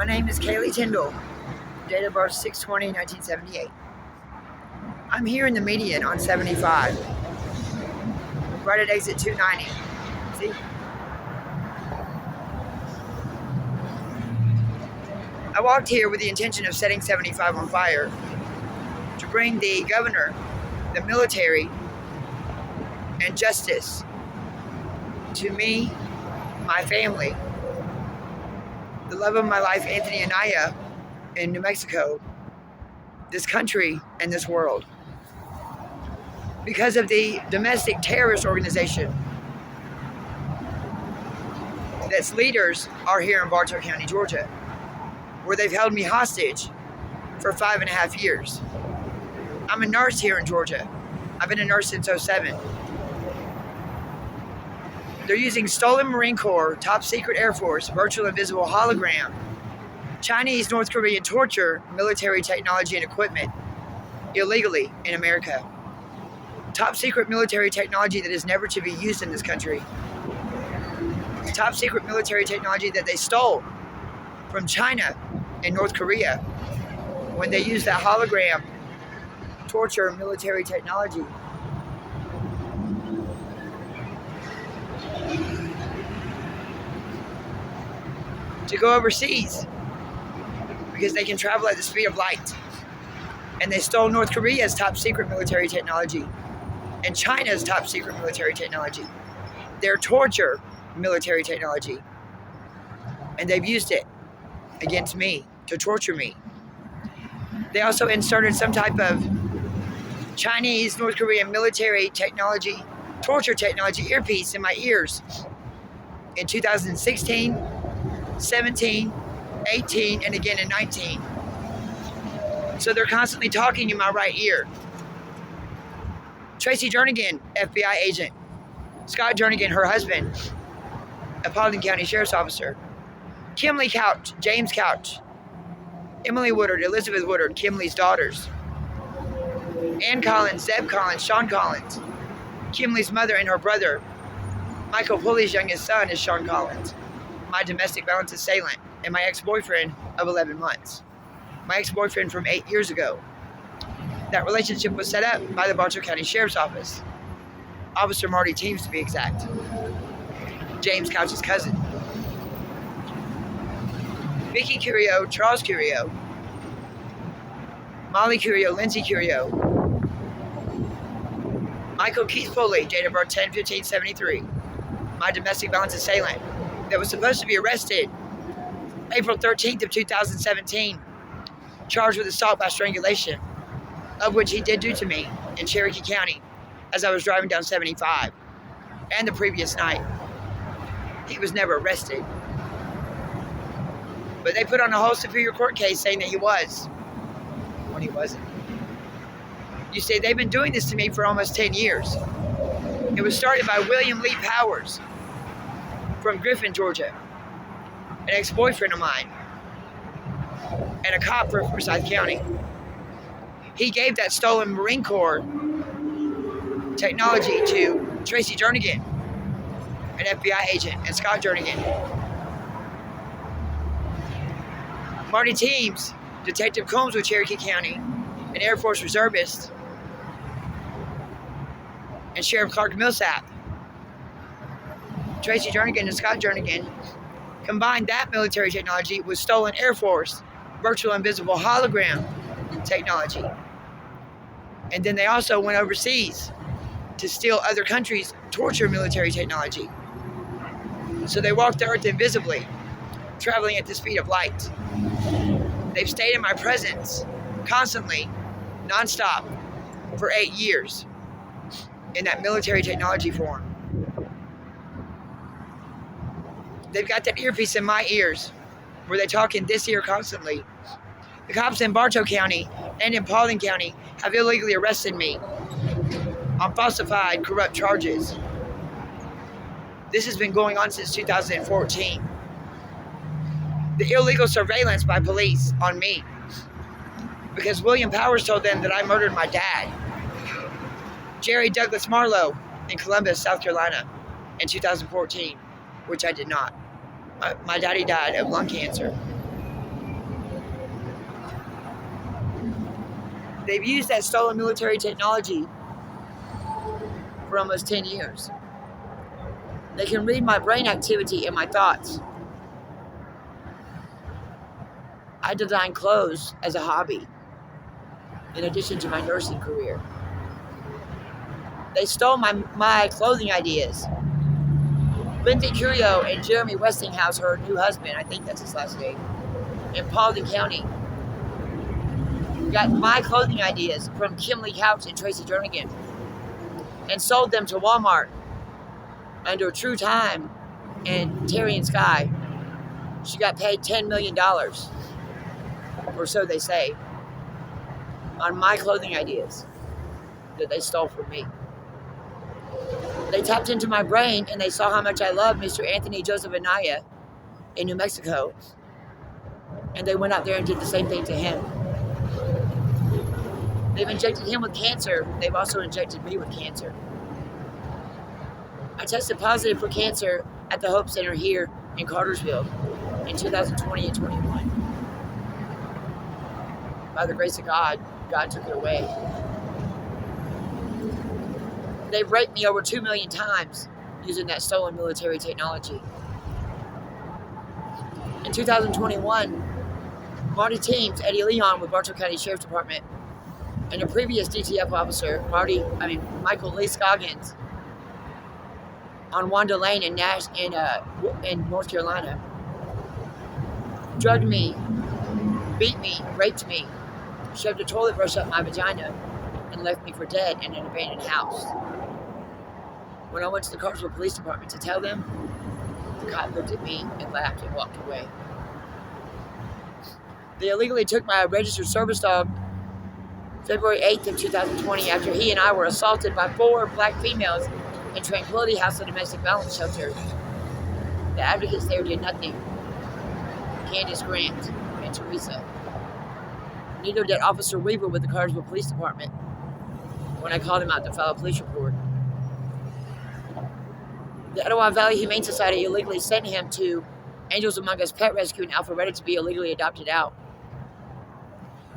My name is Kaylee Tyndall, date of birth 6/20/1978. I'm here in the median on 75, right at exit 290. See? I walked here with the intention of setting 75 on fire to bring the governor, the military, and justice to me, my family, the love of my life, Anthony Anaya, in New Mexico, this country, and this world. Because of the domestic terrorist organization that's leaders are here in Bartow County, Georgia, where they've held me hostage for 5.5 years. I'm a nurse here in Georgia. I've been a nurse since '07. They're using stolen Marine Corps, top secret Air Force, virtual invisible hologram, Chinese, North Korean torture, military technology and equipment illegally in America. Top secret military technology that is never to be used in this country. Top secret military technology that they stole from China and North Korea when they used that hologram torture military technology. To go overseas because they can travel at the speed of light. And they stole North Korea's top secret military technology and China's top secret military technology, their torture military technology. And they've used it against me to torture me. They also inserted some type of Chinese, North Korean military technology, torture technology earpiece in my ears in 2016, 17, 18, and again in 19. So they're constantly talking in my right ear. Tracy Jernigan, FBI agent. Scott Jernigan, her husband, a Paulding County Sheriff's Officer. Kimley Couch, James Couch. Emily Woodard, Elizabeth Woodard, Kimley's daughters. Ann Collins, Zeb Collins, Sean Collins. Kimley's mother and her brother. Michael Pulley's youngest son is Sean Collins, my domestic violence assailant, and my ex-boyfriend of 11 months. My ex-boyfriend from 8 years ago. That relationship was set up by the Bartow County Sheriff's Office. Officer Marty Teams, to be exact. James Couch's cousin. Vicky Curio, Charles Curio. Molly Curio, Lindsay Curio. Michael Keith Pulley, date of birth 10/15/73. My domestic violence assailant that was supposed to be arrested April 13th of 2017, charged with assault by strangulation, of which he did do to me in Cherokee County as I was driving down 75. And the previous night, he was never arrested. But they put on a whole Superior Court case saying that he was, when he wasn't. You see, they've been doing this to me for almost 10 years. It was started by William Lee Powers from Griffin, Georgia, an ex-boyfriend of mine, and a cop from Forsyth County. He gave that stolen Marine Corps technology to Tracy Jernigan, an FBI agent, and Scott Jernigan. Marty Teams, Detective Combs with Cherokee County, an Air Force reservist, and Sheriff Clark Millsap. Tracy Jernigan and Scott Jernigan combined that military technology with stolen Air Force virtual invisible hologram technology. And then they also went overseas to steal other countries' torture military technology. So they walked the earth invisibly, traveling at the speed of light. They've stayed in my presence constantly, nonstop, for 8 years in that military technology form. They've got that earpiece in my ears where they talk in this ear constantly. The cops in Bartow County and in Paulding County have illegally arrested me on falsified, corrupt charges. This has been going on since 2014. The illegal surveillance by police on me because William Powers told them that I murdered my dad, Jerry Douglas Marlowe, in Columbus, South Carolina in 2014, which I did not. My daddy died of lung cancer. They've used that stolen military technology for almost 10 years. They can read my brain activity and my thoughts. I design clothes as a hobby, in addition to my nursing career. They stole my clothing ideas. Lindsay Curio and Jeremy Westinghouse, her new husband, I think that's his last name, in Paulding County, got my clothing ideas from Kimberly Couch and Tracy Jernigan and sold them to Walmart under True Time and Terry and Sky. She got paid $10 million, or so they say, on my clothing ideas that they stole from me. They tapped into my brain and they saw how much I love Mr. Anthony Joseph Anaya in New Mexico. And they went out there and did the same thing to him. They've injected him with cancer. They've also injected me with cancer. I tested positive for cancer at the Hope Center here in Cartersville in 2020 and 21. By the grace of God, God took it away. They've raped me over 2 million times using that stolen military technology. In 2021, Marty Teams, Eddie Leon with Bartow County Sheriff's Department, and a previous DTF officer, Michael Lee Scoggins, on Wanda Lane in North Carolina, drugged me, beat me, raped me, shoved a toilet brush up my vagina, and left me for dead in an abandoned house. When I went to the Cartersville Police Department to tell them, the cop looked at me and laughed and walked away. They illegally took my registered service dog February 8th of 2020 after he and I were assaulted by 4 black females in Tranquility House, a domestic violence shelter. The advocates there did nothing. Candace Grant and Teresa. Neither did Officer Weaver with the Cartersville Police Department when I called him out to file a police report. The Etowah Valley Humane Society illegally sent him to Angels Among Us Pet Rescue in Alpharetta to be illegally adopted out.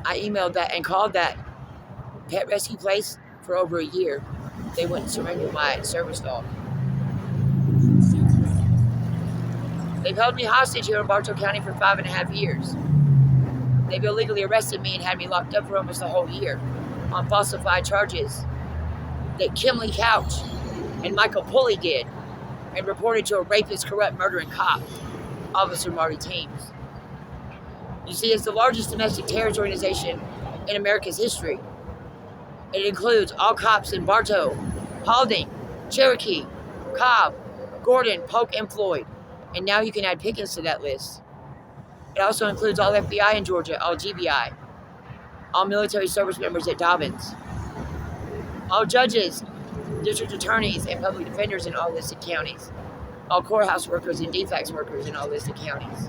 I emailed that and called that pet rescue place for over a year. They wouldn't surrender my service dog. They've held me hostage here in Bartow County for 5.5 years. They've illegally arrested me and had me locked up for almost a whole year on falsified charges that Kimberly Couch and Michael Pulley did and reported to a rapist, corrupt, murdering cop, Officer Marty Teams. You see, it's the largest domestic terrorist organization in America's history. It includes all cops in Bartow, Paulding, Cherokee, Cobb, Gordon, Polk, and Floyd. And now you can add Pickens to that list. It also includes all FBI in Georgia, all GBI, all military service members at Dobbins, all judges, district attorneys, and public defenders in all listed counties, all courthouse workers and DFACS workers in all listed counties.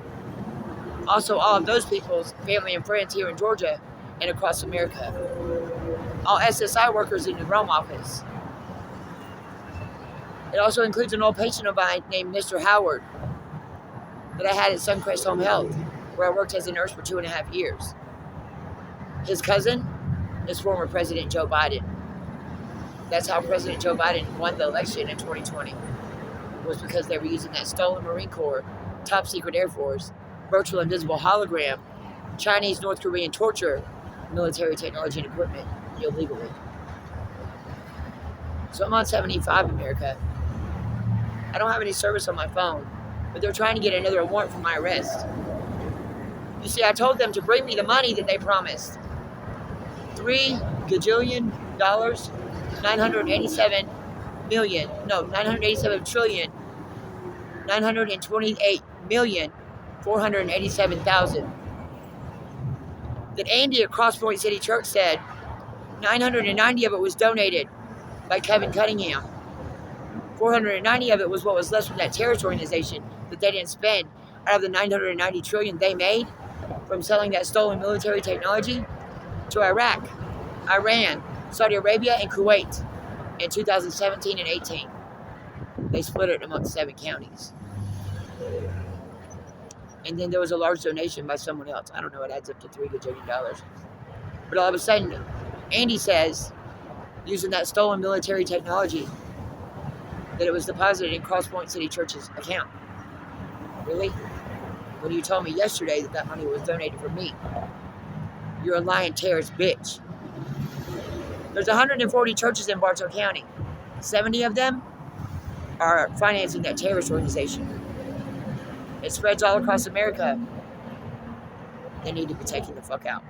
Also, all of those people's family and friends here in Georgia and across America. All SSI workers in the Rome office. It also includes an old patient of mine named Mr. Howard that I had at Suncrest Home Health, where I worked as a nurse for 2.5 years. His cousin is former President Joe Biden. That's how President Joe Biden won the election in 2020, was because they were using that stolen Marine Corps, top secret Air Force, virtual invisible hologram, Chinese, North Korean torture, military technology and equipment illegally. So I'm on 75, America. I don't have any service on my phone, but they're trying to get another warrant for my arrest. You see, I told them to bring me the money that they promised. $3 gajillion, 987 trillion, 928,487,000. That Andy at Cross Point City Church said 990 of it was donated by Kevin Cunningham. 490 of it was what was left from that terrorist organization that they didn't spend out of the 990 trillion they made from selling that stolen military technology to Iraq, Iran, Saudi Arabia, and Kuwait in 2017 and 18. They split it amongst 7 counties. And then there was a large donation by someone else. I don't know, it adds up to $3 gajillion. But all of a sudden, Andy says, using that stolen military technology, that it was deposited in Cross Point City Church's account. Really? When you told me yesterday that that money was donated from me. You're a lying terrorist bitch. There's 140 churches in Bartow County. 70 of them are financing that terrorist organization. It spreads all across America. They need to be taken the fuck out.